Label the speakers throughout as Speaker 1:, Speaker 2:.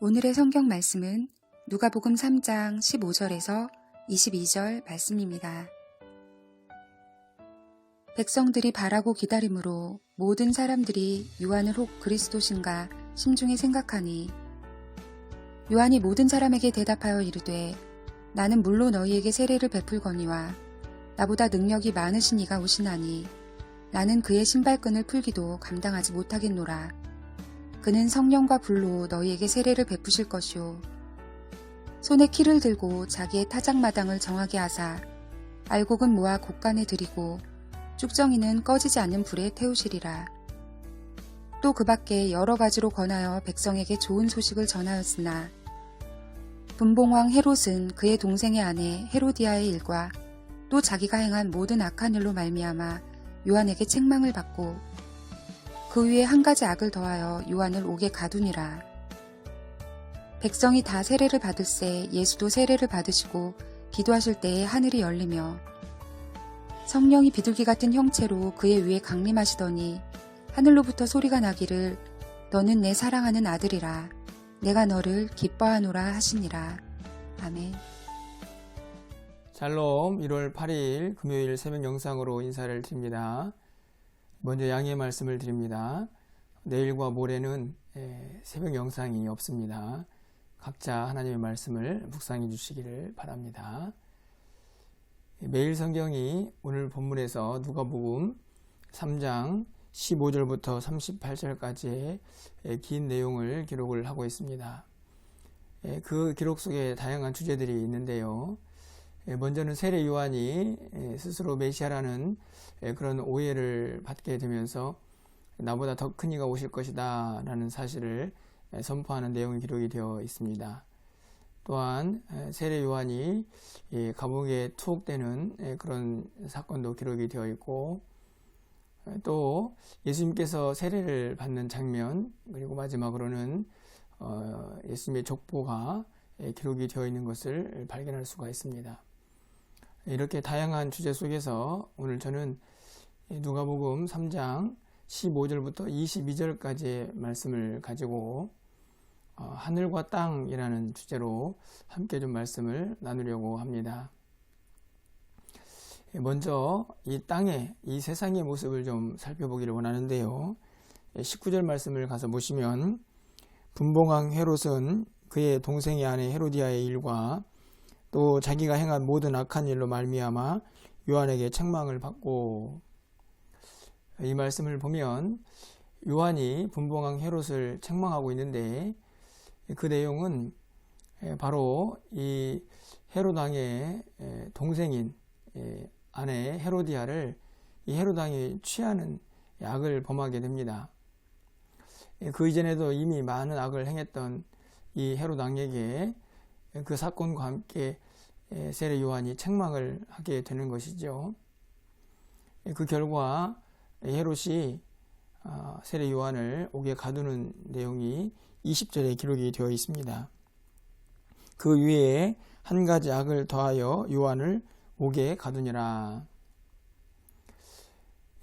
Speaker 1: 오늘의 성경 말씀은 누가복음 3장 15절에서 22절 말씀입니다. 백성들이 바라고 기다림으로 모든 사람들이 요한을 혹 그리스도신가 심중에 생각하니 요한이 모든 사람에게 대답하여 이르되 나는 물로 너희에게 세례를 베풀거니와 나보다 능력이 많으신 이가 오시나니 나는 그의 신발끈을 풀기도 감당하지 못하겠노라. 그는 성령과 불로 너희에게 세례를 베푸실 것이요 손에 키를 들고 자기의 타작마당을 정하게 하사 알곡은 모아 곡간에 들이고 쭉정이는 꺼지지 않는 불에 태우시리라. 또 그 밖에 여러 가지로 권하여 백성에게 좋은 소식을 전하였으나 분봉왕 헤롯은 그의 동생의 아내 헤로디아의 일과 또 자기가 행한 모든 악한 일로 말미암아 요한에게 책망을 받고 그 위에 한 가지 악을 더하여 요한을 옥에 가두니라. 백성이 다 세례를 받을새 예수도 세례를 받으시고 기도하실 때에 하늘이 열리며 성령이 비둘기 같은 형체로 그의 위에 강림하시더니 하늘로부터 소리가 나기를 너는 내 사랑하는 아들이라 내가 너를 기뻐하노라 하시니라. 아멘.
Speaker 2: 샬롬. 1월 8일 금요일 새벽 영상으로 인사를 드립니다. 먼저 양해의 말씀을 드립니다. 내일과 모레는 새벽 영상이 없습니다. 각자 하나님의 말씀을 묵상해 주시기를 바랍니다. 매일 성경이 오늘 본문에서 누가복음 3장 15절부터 38절까지의 긴 내용을 기록을 하고 있습니다. 그 기록 속에 다양한 주제들이 있는데요. 먼저는 세례 요한이 스스로 메시아라는 그런 오해를 받게 되면서 나보다 더 큰 이가 오실 것이다 라는 사실을 선포하는 내용이 기록이 되어 있습니다. 또한 세례 요한이 감옥에 투옥되는 그런 사건도 기록이 되어 있고, 또 예수님께서 세례를 받는 장면, 그리고 마지막으로는 예수님의 족보가 기록이 되어 있는 것을 발견할 수가 있습니다. 이렇게 다양한 주제 속에서 오늘 저는 누가복음 3장 15절부터 22절까지의 말씀을 가지고 하늘과 땅이라는 주제로 함께 좀 말씀을 나누려고 합니다. 먼저 이 땅의, 이 세상의 모습을 좀 살펴보기를 원하는데요. 19절 말씀을 가서 보시면 분봉왕 헤롯은 그의 동생의 아내 헤로디아의 일과 또 자기가 행한 모든 악한 일로 말미암아 요한에게 책망을 받고, 이 말씀을 보면 요한이 분봉왕 헤롯을 책망하고 있는데 그 내용은 바로 이 헤롯 왕의 동생인 아내 헤로디아를 이 헤롯 왕이 취하는 악을 범하게 됩니다. 그 이전에도 이미 많은 악을 행했던 이 헤롯 왕에게 그 사건과 함께 세례 요한이 책망을 하게 되는 것이죠. 그 결과 헤롯이 세례 요한을 옥에 가두는 내용이 20절에 기록이 되어 있습니다. 그 위에 한 가지 악을 더하여 요한을 옥에 가두니라.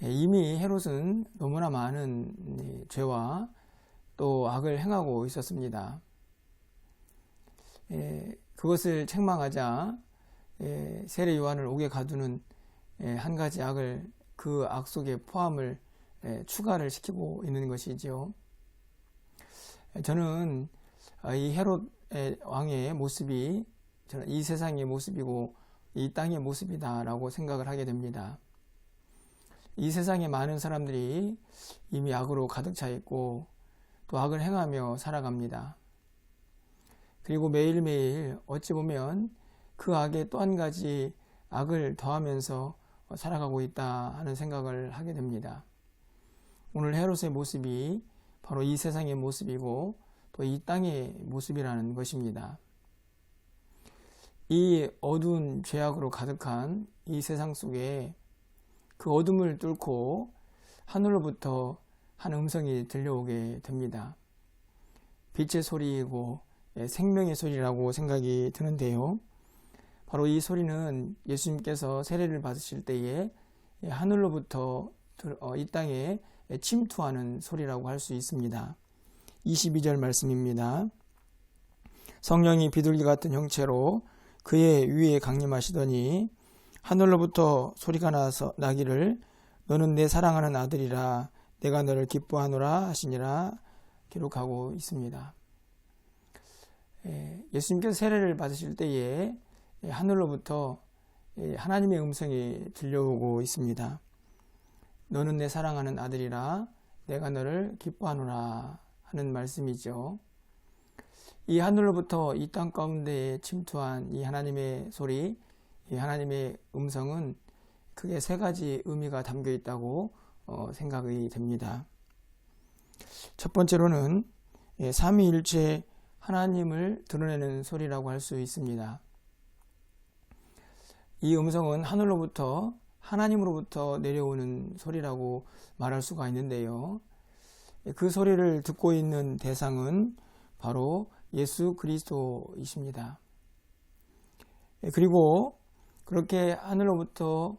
Speaker 2: 이미 헤롯은 너무나 많은 죄와 또 악을 행하고 있었습니다. 그것을 책망하자 세례 요한을 옥에 가두는 한 가지 악을 그 악 속에 포함을 추가를 시키고 있는 것이죠. 저는 이 헤롯 왕의 모습이 저는 이 세상의 모습이고 이 땅의 모습이다라고 생각을 하게 됩니다. 이 세상에 많은 사람들이 이미 악으로 가득 차 있고 또 악을 행하며 살아갑니다. 그리고 매일매일 어찌 보면 그 악에 또 한 가지 악을 더하면서 살아가고 있다 하는 생각을 하게 됩니다. 오늘 헤롯의 모습이 바로 이 세상의 모습이고 또 이 땅의 모습이라는 것입니다. 이 어두운 죄악으로 가득한 이 세상 속에 그 어둠을 뚫고 하늘로부터 한 음성이 들려오게 됩니다. 빛의 소리이고 생명의 소리라고 생각이 드는데요. 바로 이 소리는 예수님께서 세례를 받으실 때에 하늘로부터 이 땅에 침투하는 소리라고 할 수 있습니다. 22절 말씀입니다. 성령이 비둘기 같은 형체로 그의 위에 강림하시더니 하늘로부터 소리가 나기를 너는 내 사랑하는 아들이라 내가 너를 기뻐하노라 하시니라 기록하고 있습니다. 예수님께서 세례를 받으실 때에 하늘로부터 하나님의 음성이 들려오고 있습니다. 너는 내 사랑하는 아들이라 내가 너를 기뻐하노라 하는 말씀이죠. 이 하늘로부터 이 땅 가운데에 침투한 이 하나님의 소리, 이 하나님의 음성은 크게 세 가지 의미가 담겨 있다고 생각이 됩니다. 첫 번째로는 삼위일체 하나님을 드러내는 소리라고 할 수 있습니다. 이 음성은 하늘로부터 하나님으로부터 내려오는 소리라고 말할 수가 있는데요. 그 소리를 듣고 있는 대상은 바로 예수 그리스도이십니다. 그리고 그렇게 하늘로부터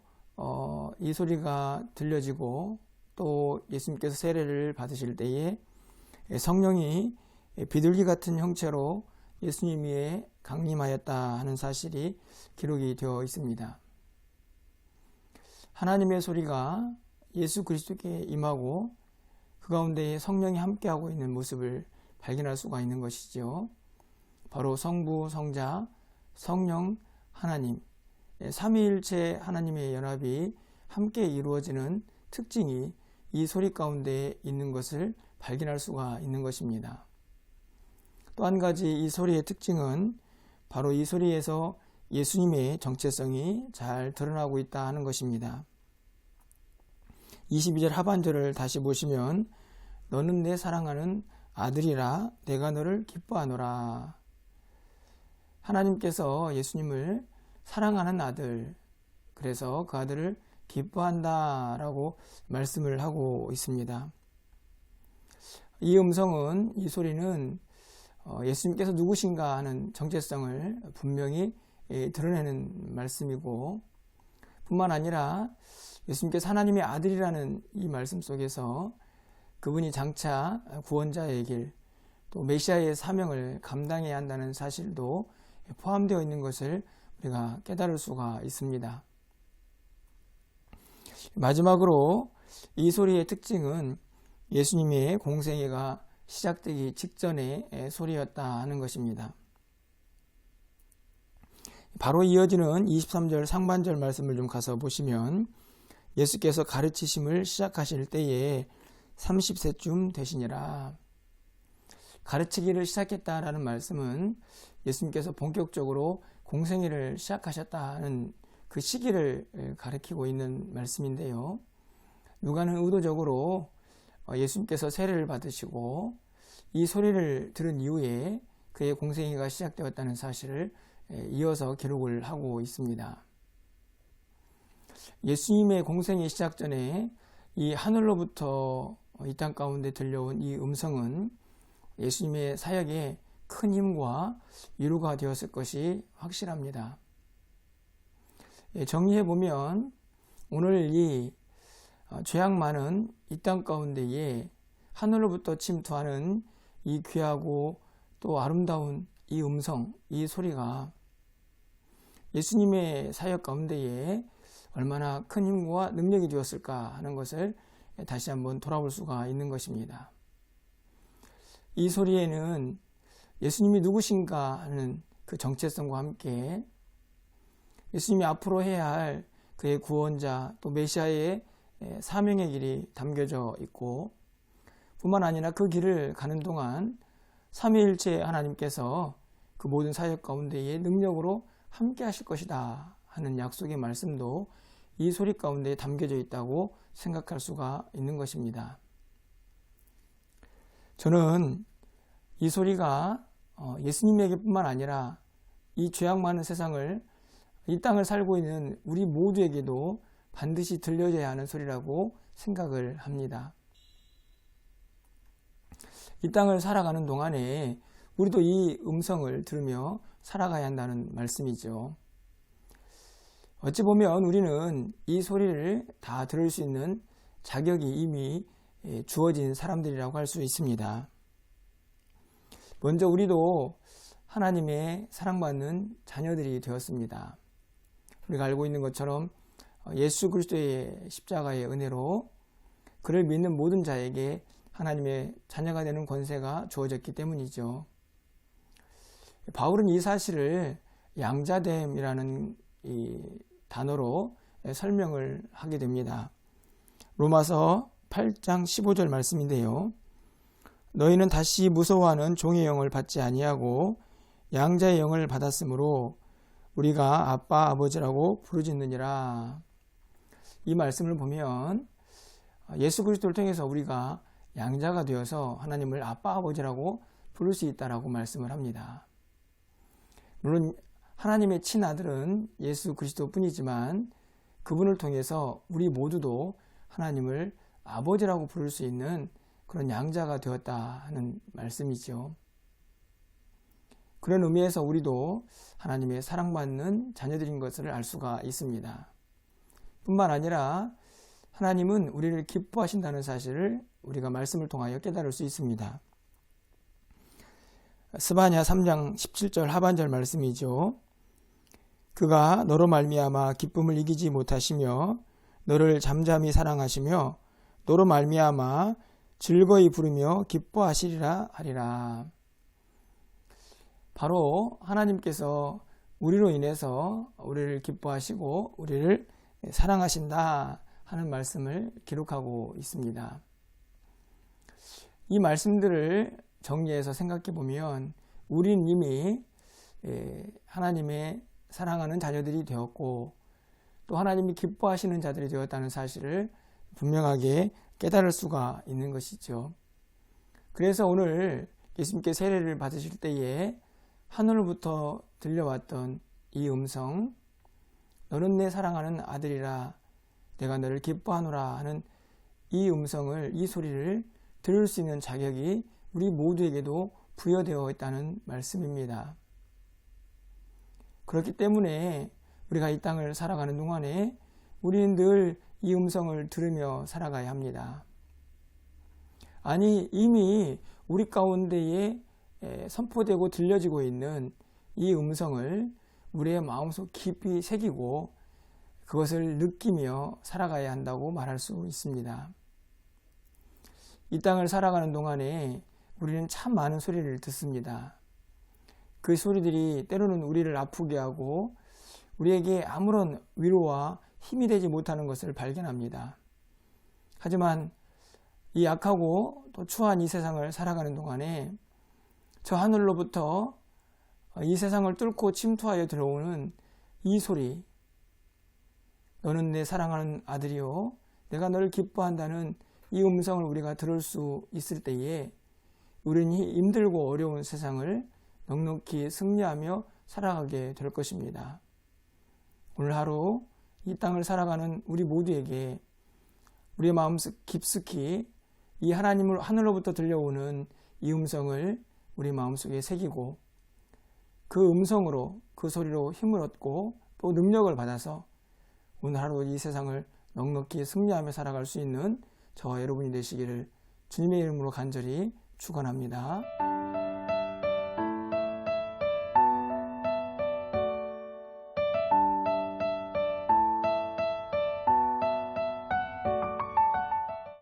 Speaker 2: 이 소리가 들려지고 또 예수님께서 세례를 받으실 때에 성령이 비둘기 같은 형체로 예수님 위에 강림하였다 하는 사실이 기록이 되어 있습니다. 하나님의 소리가 예수 그리스도께 임하고 그 가운데 성령이 함께하고 있는 모습을 발견할 수가 있는 것이죠. 바로 성부, 성자, 성령, 하나님, 삼위일체 하나님의 연합이 함께 이루어지는 특징이 이 소리 가운데 있는 것을 발견할 수가 있는 것입니다. 또 한 가지 이 소리의 특징은 바로 이 소리에서 예수님의 정체성이 잘 드러나고 있다 하는 것입니다. 22절 하반절을 다시 보시면 너는 내 사랑하는 아들이라 내가 너를 기뻐하노라. 하나님께서 예수님을 사랑하는 아들, 그래서 그 아들을 기뻐한다 라고 말씀을 하고 있습니다. 이 음성은, 이 소리는 예수님께서 누구신가 하는 정체성을 분명히 드러내는 말씀이고, 뿐만 아니라 예수님께서 하나님의 아들이라는 이 말씀 속에서 그분이 장차 구원자의 길, 또 메시아의 사명을 감당해야 한다는 사실도 포함되어 있는 것을 우리가 깨달을 수가 있습니다. 마지막으로 이 소리의 특징은 예수님의 공생애가 시작되기 직전의 소리였다 하는 것입니다. 바로 이어지는 23절 상반절 말씀을 좀 가서 보시면 예수께서 가르치심을 시작하실 때에 30세쯤 되시니라. 가르치기를 시작했다라는 말씀은 예수님께서 본격적으로 공생애를 시작하셨다는 그 시기를 가리키고 있는 말씀인데요. 누가는 의도적으로 예수님께서 세례를 받으시고 이 소리를 들은 이후에 그의 공생애가 시작되었다는 사실을 이어서 기록을 하고 있습니다. 예수님의 공생애 시작 전에 이 하늘로부터 이 땅 가운데 들려온 이 음성은 예수님의 사역에 큰 힘과 위로가 되었을 것이 확실합니다. 정리해보면 오늘 이 죄악 많은 이 땅 가운데에 하늘로부터 침투하는 이 귀하고 또 아름다운 이 음성, 이 소리가 예수님의 사역 가운데에 얼마나 큰 힘과 능력이 되었을까 하는 것을 다시 한번 돌아볼 수가 있는 것입니다. 이 소리에는 예수님이 누구신가 하는 그 정체성과 함께 예수님이 앞으로 해야 할 그의 구원자 또 메시아의 사명의 길이 담겨져 있고, 뿐만 아니라 그 길을 가는 동안 삼위일체 하나님께서 그 모든 사역 가운데에 능력으로 함께 하실 것이다 하는 약속의 말씀도 이 소리 가운데 담겨져 있다고 생각할 수가 있는 것입니다. 저는 이 소리가 예수님에게 뿐만 아니라 이 죄악 많은 세상을, 이 땅을 살고 있는 우리 모두에게도 반드시 들려져야 하는 소리라고 생각을 합니다. 이 땅을 살아가는 동안에 우리도 이 음성을 들으며 살아가야 한다는 말씀이죠. 어찌 보면 우리는 이 소리를 다 들을 수 있는 자격이 이미 주어진 사람들이라고 할 수 있습니다. 먼저 우리도 하나님의 사랑받는 자녀들이 되었습니다. 우리가 알고 있는 것처럼 예수 그리스도의 십자가의 은혜로 그를 믿는 모든 자에게 하나님의 자녀가 되는 권세가 주어졌기 때문이죠. 바울은 이 사실을 양자됨이라는 이 단어로 설명을 하게 됩니다. 로마서 8장 15절 말씀인데요. 너희는 다시 무서워하는 종의 영을 받지 아니하고 양자의 영을 받았으므로 우리가 아빠 아버지라고 부르짖느니라. 이 말씀을 보면 예수 그리스도를 통해서 우리가 양자가 되어서 하나님을 아빠 아버지라고 부를 수 있다라고 말씀을 합니다. 물론 하나님의 친아들은 예수 그리스도 뿐이지만 그분을 통해서 우리 모두도 하나님을 아버지라고 부를 수 있는 그런 양자가 되었다 하는 말씀이죠. 그런 의미에서 우리도 하나님의 사랑받는 자녀들인 것을 알 수가 있습니다. 뿐만 아니라 하나님은 우리를 기뻐하신다는 사실을 우리가 말씀을 통하여 깨달을 수 있습니다. 스바냐 3장 17절 하반절 말씀이죠. 그가 너로 말미암아 기쁨을 이기지 못하시며 너를 잠잠히 사랑하시며 너로 말미암아 즐거이 부르며 기뻐하시리라 하리라. 바로 하나님께서 우리로 인해서 우리를 기뻐하시고 우리를 사랑하신다 하는 말씀을 기록하고 있습니다. 이 말씀들을 정리해서 생각해 보면 우리는 이미 하나님의 사랑하는 자녀들이 되었고 또 하나님이 기뻐하시는 자들이 되었다는 사실을 분명하게 깨달을 수가 있는 것이죠. 그래서 오늘 예수님께 세례를 받으실 때에 하늘로부터 들려왔던 이 음성, 너는 내 사랑하는 아들이라 내가 너를 기뻐하노라 하는 이 음성을, 이 소리를 들을 수 있는 자격이 우리 모두에게도 부여되어 있다는 말씀입니다. 그렇기 때문에 우리가 이 땅을 살아가는 동안에 우리는 늘 이 음성을 들으며 살아가야 합니다. 아니, 이미 우리 가운데에 선포되고 들려지고 있는 이 음성을 우리의 마음속 깊이 새기고 그것을 느끼며 살아가야 한다고 말할 수 있습니다. 이 땅을 살아가는 동안에 우리는 참 많은 소리를 듣습니다. 그 소리들이 때로는 우리를 아프게 하고 우리에게 아무런 위로와 힘이 되지 못하는 것을 발견합니다. 하지만 이 약하고 또 추한 이 세상을 살아가는 동안에 저 하늘로부터 이 세상을 뚫고 침투하여 들어오는 이 소리, 너는 내 사랑하는 아들이요 내가 너를 기뻐한다는 이 음성을 우리가 들을 수 있을 때에 우리는 이 힘들고 어려운 세상을 넉넉히 승리하며 살아가게 될 것입니다. 오늘 하루 이 땅을 살아가는 우리 모두에게 우리의 마음속 깊숙이 이 하나님을 하늘로부터 들려오는 이 음성을 우리 마음속에 새기고 그 음성으로 그 소리로 힘을 얻고 또 능력을 받아서 오늘 하루 이 세상을 넉넉히 승리하며 살아갈 수 있는 저와 여러분이 되시기를 주님의 이름으로 간절히 축원합니다.